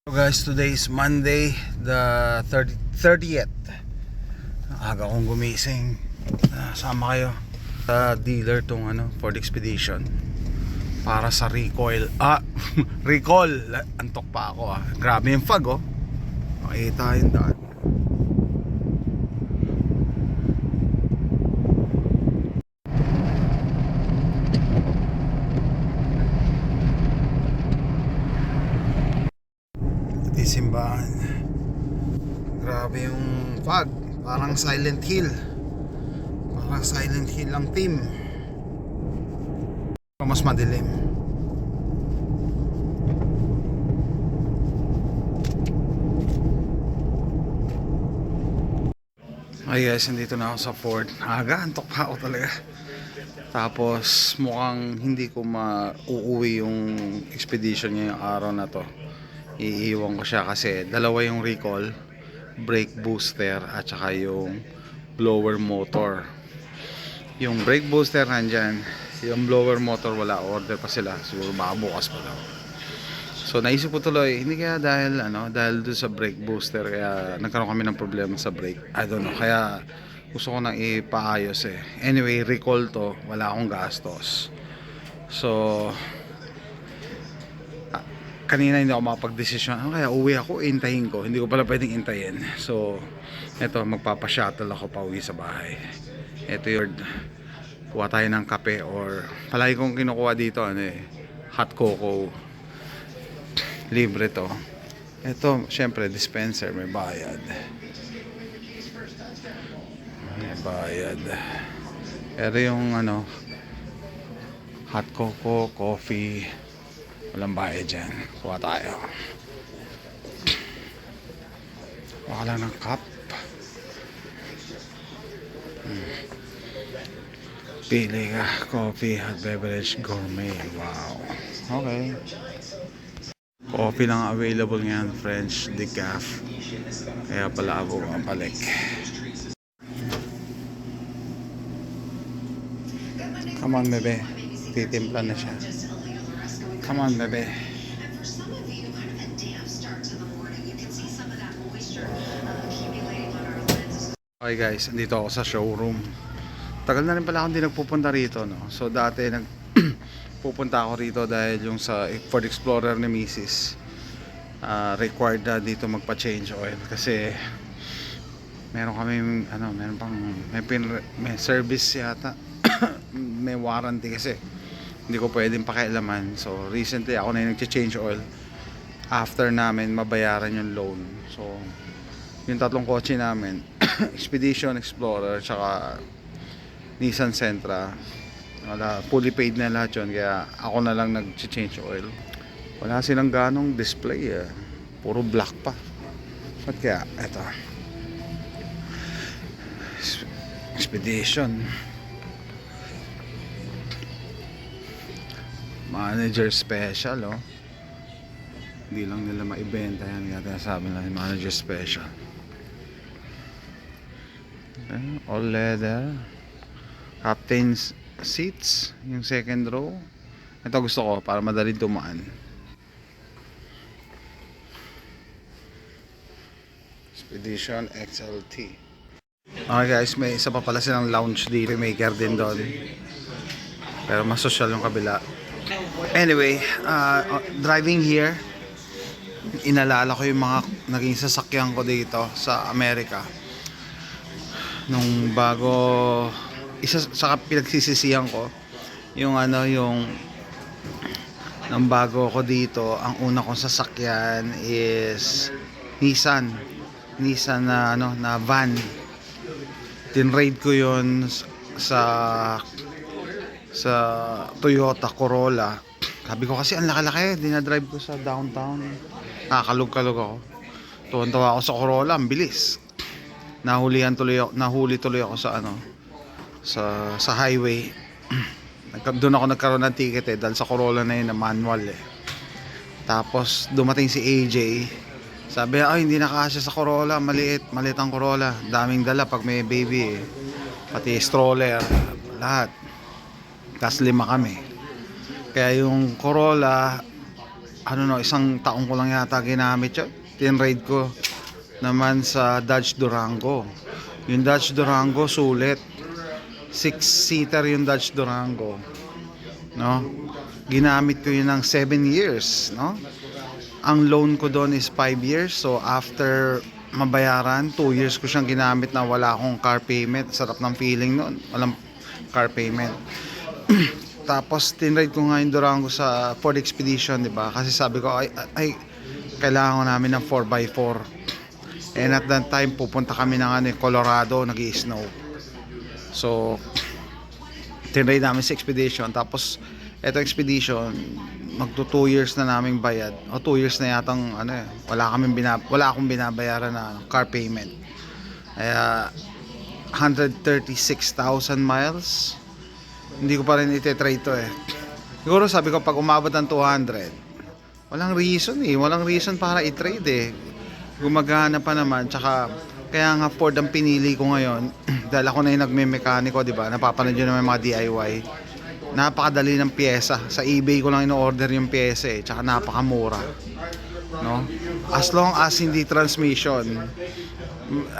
So guys, today is Monday, the 30th. Aga kong gumising. Sama kayo sa dealer tong Ford Expedition para sa recoil. Recall. Antok pa ako Grabe yung fog Makita yung daan. Simbahan. Grabe yung fog. Parang Silent Hill. Parang Silent Hill ang team. Mas madilim. Ay guys, nandito na ako sa Ford. Aga, antok pa ako talaga. Tapos mukhang hindi ko mauuwi yung expedition niya yung araw na to. Iiwan ko siya kasi dalawa yung recall, brake booster at saka yung blower motor. Yung brake booster nandyan, yung blower motor wala, order pa sila, siguro baka bukas pa daw. So naisip ko tuloy, hindi kaya dahil doon sa brake booster kaya nagkaroon kami ng problema sa brake, I don't know, kaya gusto ko nang ipaayos Anyway, recall to, wala akong gastos. So kanina hindi ako makapag-desisyon. Kaya uwi ako, intayin ko. Hindi ko pala pwedeng intayin. So, eto, magpapa-shuttle ako pa uwi sa bahay. Eto yun. Kuha tayo ng kape or palagi kong kinukuha dito, hot cocoa. Libre to. Eto, syempre, dispenser, may bayad. May bayad. Pero yung hot cocoa, coffee, walang bayad dyan. Kuha tayo. Kuha lang ng cup. Pili ka. Coffee, hot beverage, gourmet. Wow. Okay. Coffee lang available ngayon. French decaf. Kaya pala ako mapalik. Come on, bebe. Titimpla na siya. Come on, bebe. Okay guys, andito ako sa showroom. Tagal na rin pala akong hindi nagpupunta rito, So dati pupunta ako rito dahil yung sa Ford Explorer ni Mrs. Required na dito magpa-change oil kasi meron kami may service yata. May warranty kasi. Hindi ko pwedeng pakialaman. So recently ako na yung nag-change oil after namin mabayaran yung loan. So yung tatlong kotse namin Expedition, Explorer tsaka Nissan Sentra, fully paid na lahat yun. Kaya ako na lang nag-change oil. Wala silang ganong display puro black pa. At kaya eto Expedition Manager Special hindi lang nila maibenta yan, kaya sabi nila Manager Special. Okay. All leather, captain's seats, yung second row. Ito gusto ko para madaling tumaan. Expedition XLT. Okay guys, may isa pa pala silang lounge dito, maker din doon, pero mas social yung kabila. Anyway, driving here, inalala ko yung mga naging sasakyan ko dito sa Amerika. Nung bago, isa sa pinagsisisihan ko, yung nung bago ko dito, ang una kong sasakyan is Nissan na van. Tinrade ko yun sa Toyota Corolla. Sabi ko kasi ang laki-laki, dinadrive ko sa downtown. Kalug-kalug ako. Tuwan-tawa ako sa Corolla, ang bilis. Nahuli tuloy ako sa highway. Doon ako nagkaroon ng ticket dahil sa Corolla na yun na manual Tapos dumating si AJ. Sabi hindi nakasya sa Corolla, maliit ang Corolla. Daming dala pag may baby Pati stroller, lahat. Tas 5 kami. Kaya yung Corolla isang taong ko lang yata ginamit yun. Tinrade ko naman sa Dodge Durango. Yung Dodge Durango sulit. 6-seater yung Dodge Durango. No? Ginamit ko yun ng 7 years, no? Ang loan ko doon is 5 years. So after mabayaran, 2 years ko siyang ginamit na wala akong car payment. Sarap ng feeling noon. Walang car payment. Tapos tinrade ko nga yung Durango sa Ford Expedition, di ba? Kasi sabi ko ay kailangan namin ng 4x4. And at that time pupunta kami ng Colorado, nag-i-snow. So tinrade namin sa Expedition. Tapos eto Expedition, magto 2 years na naming bayad. O 2 years na yatang wala akong binabayaran na car payment. Kaya 136,000 miles. Hindi ko pa rin ite-trade to Siguro sabi ko pag umabot ng 200, walang reason para i-trade Gumagana pa naman, tsaka kaya nga Ford ang pinili ko ngayon dahil ako na yung nagme-mekaniko, di ba? Napapanood yun naman yung mga DIY. Napakadali ng pyesa. Sa eBay ko lang ino-order yung pyesa tsaka napakamura. No? As long as hindi transmission,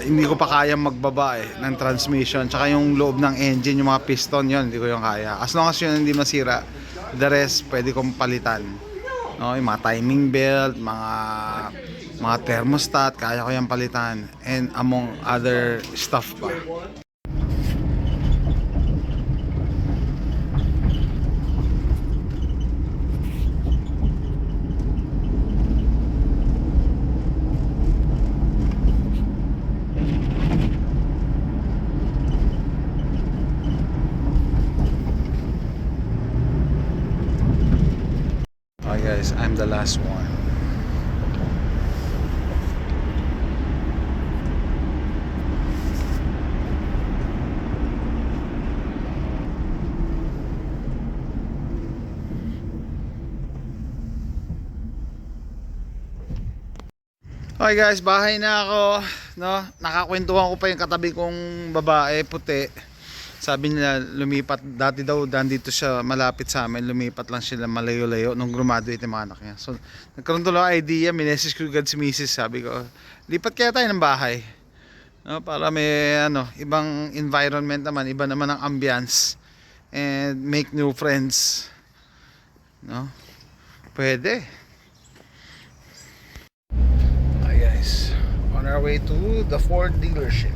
hindi ko pa kaya magbaba ng transmission, tsaka yung loob ng engine, yung mga piston, yun hindi ko yung kaya. As long as yun hindi masira, the rest pwede kong palitan, no? Yung mga timing belt, mga thermostat, kaya ko yung palitan, and among other stuff pa. Guys, I'm the last one. Okay guys, bahay na ako, no? Nakakwentuhan ko pa yung katabi kong babae, puti. Sabi nila lumipat, dati daw dito siya malapit sa amin, lumipat lang sila malayo-layo nung graduate yung mga anak niya. So nagkaroon tuloy idea, minessage ko agad si Mrs. Sabi ko, lipat kaya tayo ng bahay, no? Para may ibang environment naman, iba naman ang ambience, and make new friends, no? Pwede. Hi guys, on our way to the Ford dealership.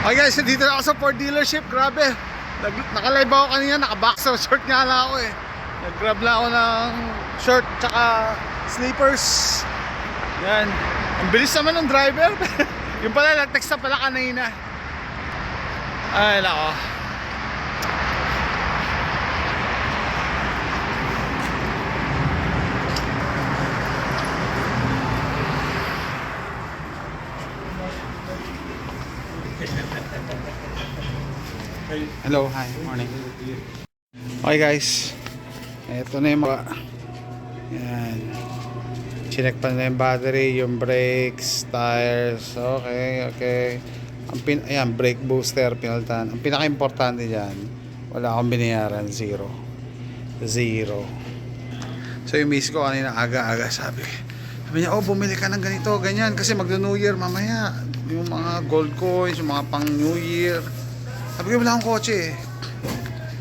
Okay guys, dito na ako sa Ford dealership. Grabe, naka-live ako kanina, naka-boxer short nga lang ako Nag-grab lang ako ng short tsaka slippers. Yan, ang bilis naman ng driver. Yung pala, nag-text na pala kanina. Ay nako. Hello, hi, morning. Okay guys, eto na yung mga yan, chinek pa na yung battery, yung brakes, tires. Okay. Ayan, brake booster, pinaltan. Ang pinaka-importante dyan, wala akong binayaran, zero. So yung miss ko kanina aga-aga, sabi niya, bumili ka ng ganito, ganyan, kasi magno-New Year mamaya, yung mga gold coins, yung mga pang New Year. Sabi ko, wala akong kotse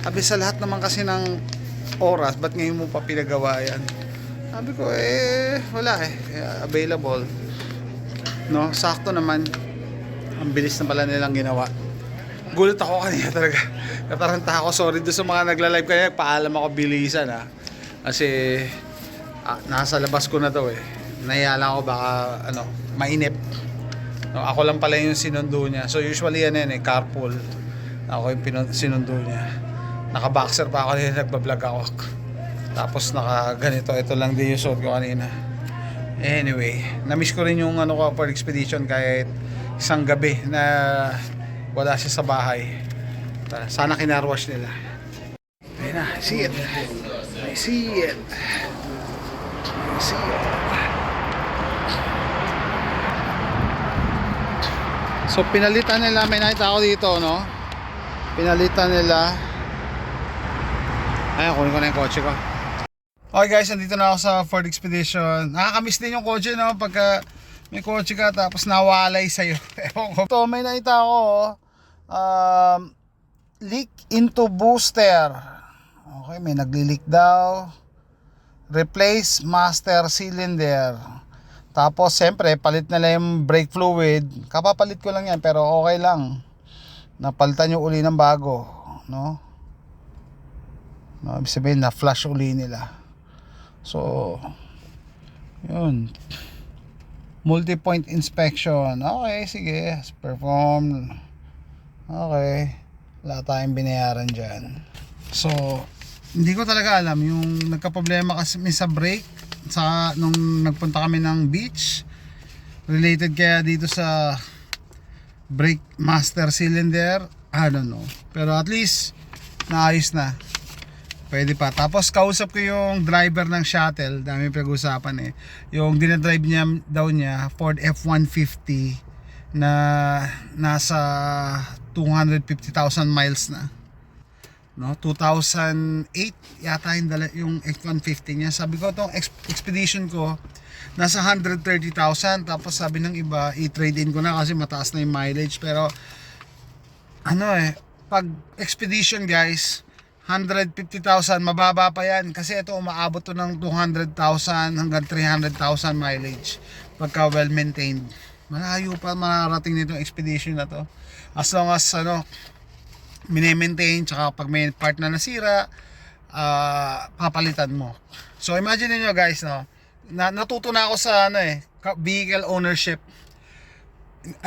Sabi, sa lahat naman kasi ng oras, ba't ngayon mo pa pinagawa yan? Sabi ko, wala available. No, sakto naman. Ang bilis na pala nilang ginawa. Gulat ako kanina talaga. Nataranta ako, sorry doon sa mga nagla-live kanina, paalam ako bilisan Kasi, nasa labas ko na to Nahiya lang ako baka, mainip. No, ako lang pala yung sinundo niya. So usually yan carpool. Ako yung sinundo niya. Naka-boxer pa ako kanina, nagbablog ako. Tapos naka-ganito, ito lang din yung suot ko kanina. Anyway, na-miss ko rin yung Ford Expedition kahit isang gabi na wala siya sa bahay. Sana kinarwash nila. Ayun na, I see it. See you. So pinalitan nila, may nakita ako dito, no? Pinalitan nila. Ayun, kunin ko na yung kotse ko. Okay guys, nandito na ako sa Ford Expedition. Nakakamiss din yung kotse, no? Pagka may kotse ka tapos nawalay sa'yo. Ewan ko. Ito, may nakita ako, leak into booster. Okay, may nagli-leak daw. Replace master cylinder. Tapos siyempre palit na lang yung brake fluid. Kapapalit ko lang yan pero okay lang. Napalitan yung uli ng bago, no? No, ibig sabihin na flush uli nila. So yun. Multi-point inspection. Okay, sige. Perform. Okay. Wala tayong binayaran dyan. So hindi ko talaga alam yung nagka-problema kasi sa brake nung nagpunta kami ng beach, related kaya dito sa brake master cylinder, I don't know, pero at least naayos na, pwede pa. Tapos kausap ko yung driver ng shuttle, dami pinag-usapan yung dinadrive niya Ford F-150 na nasa 250,000 miles na, no? 2008 yata yung F-150 niya. Sabi ko itong expedition ko nasa 130,000, tapos sabi ng iba i-trade in ko na kasi mataas na yung mileage. Pero pag expedition guys, 150,000 mababa pa yan kasi ito umaabot to ng 200,000 hanggang 300,000 mileage pagka well maintained. Malayo pa mararating nitong expedition na to as long as mini-maintain, tsaka pag may part na nasira, papalitan mo. So imagine niyo guys, no, natuto na ako sa vehicle ownership.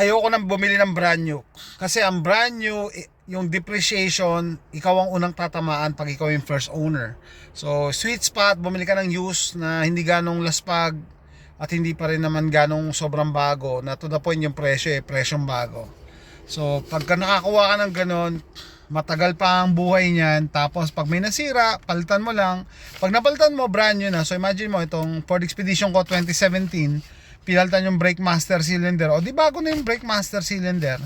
Ayoko nang bumili ng brand new kasi ang brand new, yung depreciation, ikaw ang unang tatamaan pag ikaw yung first owner. So sweet spot, bumili ka ng used na hindi ganong laspag at hindi pa rin naman ganong sobrang bago, na to the point yung presyong bago. So pagka nakakuha ka ng ganon, matagal pa ang buhay niyan. Tapos pag may nasira, palitan mo lang. Pag napalitan mo, brand new na. So imagine mo itong Ford Expedition ko 2017, pinalitan yung brake master cylinder. O di bago na yung brake master cylinder,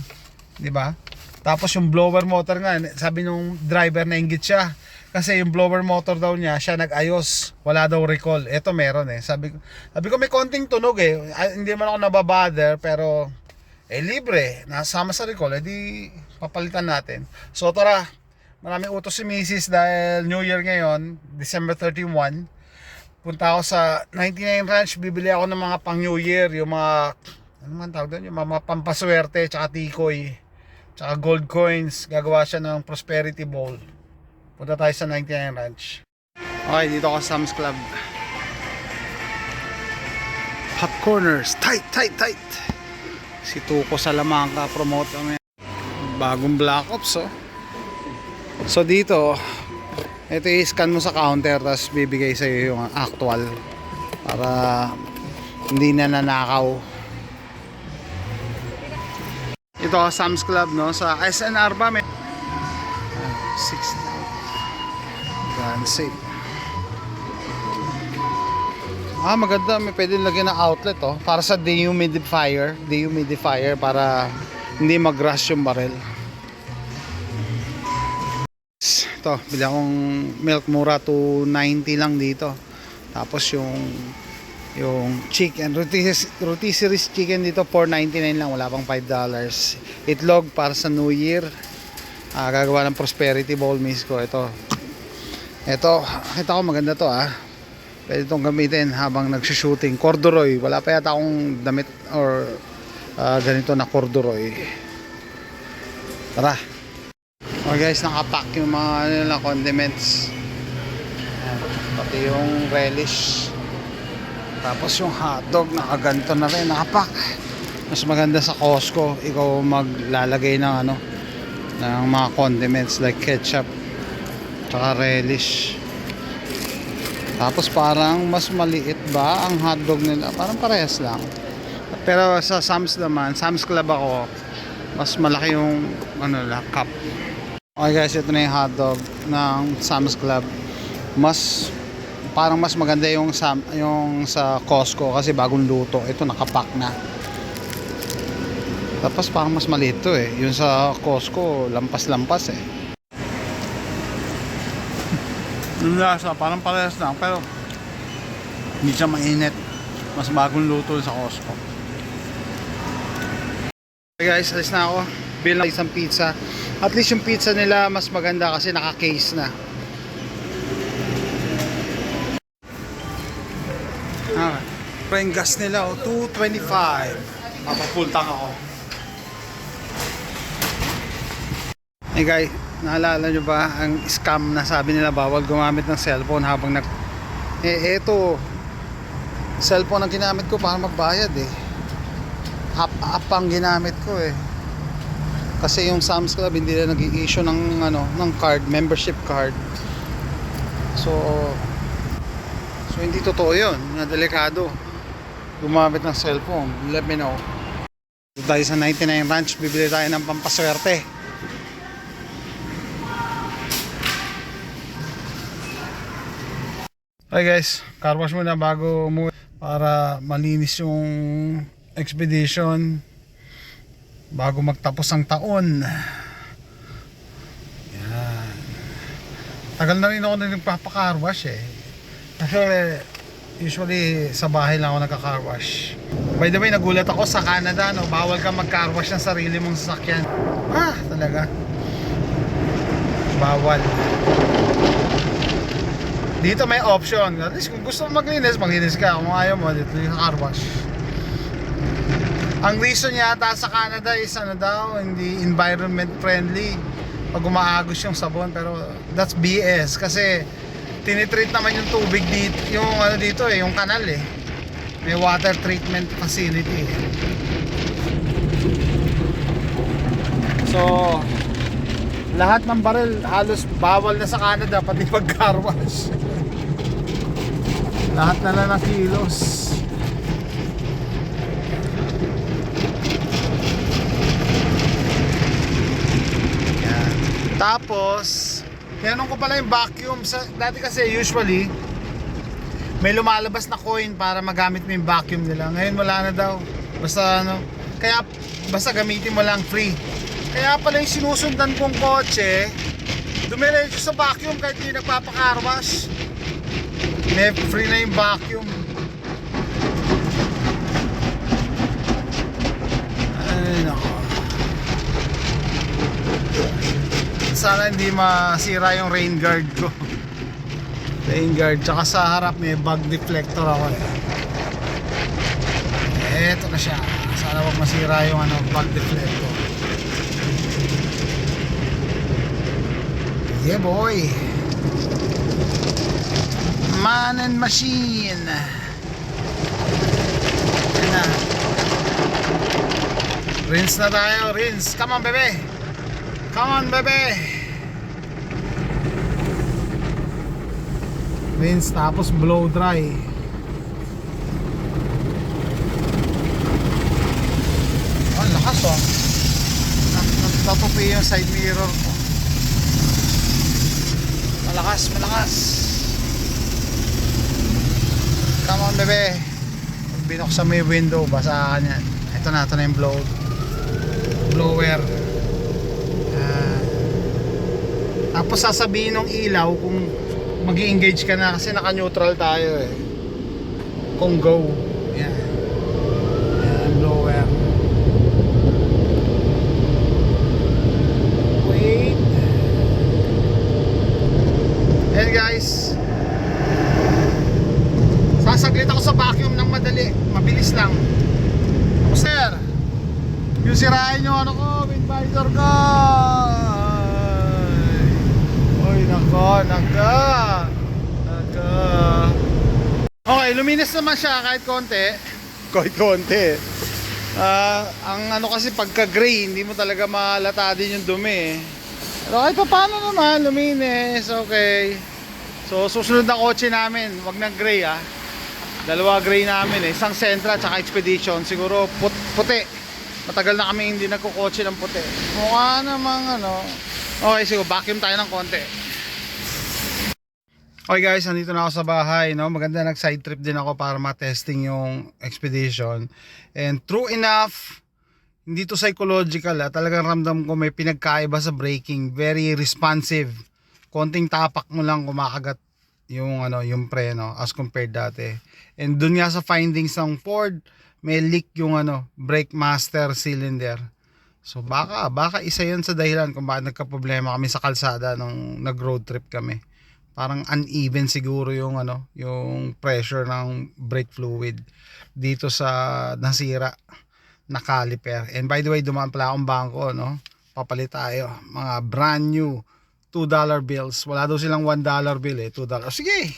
di ba? Tapos yung blower motor nga, sabi nung driver na inggit siya kasi yung blower motor daw niya, siya nag-ayos, wala daw recall. Ito meron sabi ko may konting tunog hindi man ako nababother, pero libre, nasama sa recall, edi papalitan natin. So tara, maraming utos si Mrs. dahil New Year ngayon, December 31. Punta ako sa 99 Ranch, bibili ako ng mga pang New Year, yung mga tawag doon, yung mga pampaswerte, tsaka tikoy, tsaka gold coins. Gagawa siya ng prosperity bowl. Punta tayo sa 99 Ranch. Okay, dito ako sa Sam's Club. Hot corners, tight. Si Tuko Salamanca promote kami. Bagong Black Ops So dito, ito i-scan mo sa counter tapos bibigay sa iyo yung actual para hindi na nanakaw. Ito Sam's Club, no? Sa SNR ba may 6 gun safe. Maganda, may pwede lagyan ng outlet para sa dehumidifier para hindi mag-rush yung barrel. Ito, bili akong milk mura, 290 lang dito. Tapos yung chicken, rotisserie chicken dito 4.99 lang, wala pang $5. Itlog para sa New Year. Gagawa ng prosperity bowl miss ko. Ito ko maganda to Pwede itong gamitin habang nagsushooting. Corduroy, wala pa yata akong damit or ganito na corduroy. Tara. Okay guys, nakapack yung mga condiments. Pati yung relish. Tapos yung hotdog, nakaganto na rin, nakapack. Mas maganda sa Costco, ikaw maglalagay ng ng mga condiments like ketchup tsaka relish. Tapos parang mas maliit ba ang hotdog nila? Parang parehas lang. Pero sa Sam's naman, Sam's Club ako, mas malaki yung cup. Okay guys, ito na yung hotdog ng Sam's Club. Mas parang mas maganda yung sa Costco kasi bagong luto. Ito nakapack na. Tapos parang mas maliit to eh. Yung sa Costco, lampas-lampas eh. Yung lasa, parang parehas lang pero hindi siya mainit. Mas bagong luto sa Costco. Okay guys, alis na ako. Bilang isang pizza. At least yung pizza nila mas maganda kasi naka-case na. Pero yung gas nila, $2.25. Mapafull tank ako. Hey guys, naalala nyo ba ang scam na sabi nila bawal gumamit ng cellphone habang eto, cellphone ang ginamit ko para magbayad eh. App ang ginamit ko eh. Kasi yung Sam's Club hindi na nag-i-issue ng card, membership card. So hindi totoo yun, na delikado gumamit ng cellphone. Let me know. Dito tayo sa 99 Ranch, bibili tayo ng pampaswerte. Okay guys, car wash muna bago umuwi para malinis yung expedition bago magtapos ang taon. Yan. Tagal na rin ako na nagpapa-car wash eh. Kasi usually sa bahay lang ako nagka-car wash. By the way, nagulat ako sa Canada, no? Bawal ka mag-car wash ng sarili mong sasakyan. Talaga. Bawal. Dito may option. At least kung gusto mo maglinis ka. Kung ayaw mo, dito yung car wash. Ang reason yata sa Canada is hindi environment friendly pag umaagos yung sabon, pero that's BS kasi tinitreat naman yung tubig dito, yung kanal eh. May water treatment facility. So, lahat ng baril halos bawal na sa Canada, pati pag-car wash. Lahat na lang ng kilos. Yan. Tapos tinanong ko pala yung vacuum dati kasi usually may lumalabas na coin para magamit mo yung vacuum nila. Ngayon wala na daw. Basta gamitin mo lang free. Kaya pala yung sinusundan kong kotse dumiretso sa vacuum kahit hindi nagpapa-car wash. May free na yung vacuum. Ay nako. Sana hindi masira yung rain guard ko. Rain guard, tsaka sa harap may bug deflector ako eh. Eto na siya. Sana wag masira yung bug deflector. Yeah boy. Man and machine. Yan na. Rinse na tayo, rinse. Come on bebe. Come on bebe. Rinse tapos blow dry. Ang lakas oh. Natutupi yung side mirror ko. Malakas. Come on bebe. Pag binuksan mo yung window, basahan yan. Ito na yung blower. Tapos sasabihin ng ilaw kung mag-i-engage ka na kasi naka-neutral tayo eh. Kung go. Yan. Blower. Wait. Ayan guys. Sasaglit ako sa vacuum ng madali. Mabilis lang. Tapos sir, yung sirain yung wind visor ko. Naka. Okay, luminis naman siya kahit konti. Ang kasi pagka gray, hindi mo talaga malata din yung dumi. Pero kahit pa paano naman, luminis. Okay. So, susunod na kotse namin, wag na gray Dalawa gray namin isang Sentra tsaka Expedition. Siguro puti. Matagal na kami hindi nagkukotse ng puti. Mukha namang Okay, siguro vacuum tayo ng konti. Okay guys, nandito na ako sa bahay, no? Maganda, nag-side trip din ako para ma-testing yung Expedition. And true enough, hindi to psychological, talagang ramdam ko may pinagkaiba sa braking. Very responsive. Konting tapak mo lang kumakagat yung yung preno as compared dati. And dun nga sa findings ng Ford, may leak yung brake master cylinder. So baka isa 'yun sa dahilan kung bakit nagka-problema kami sa kalsada nung nag-road trip kami. Parang uneven siguro yung yung pressure ng brake fluid dito sa nasira na caliper. And by the way, dumaan pala akong bangko, no? Papalit tayo. Mga brand new $2 bills. Wala daw silang $1 bill eh, $2. Sige.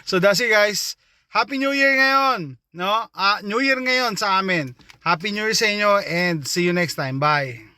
So that's it guys. Happy New Year ngayon, no? New Year ngayon sa amin. Happy New Year sa inyo and see you next time. Bye.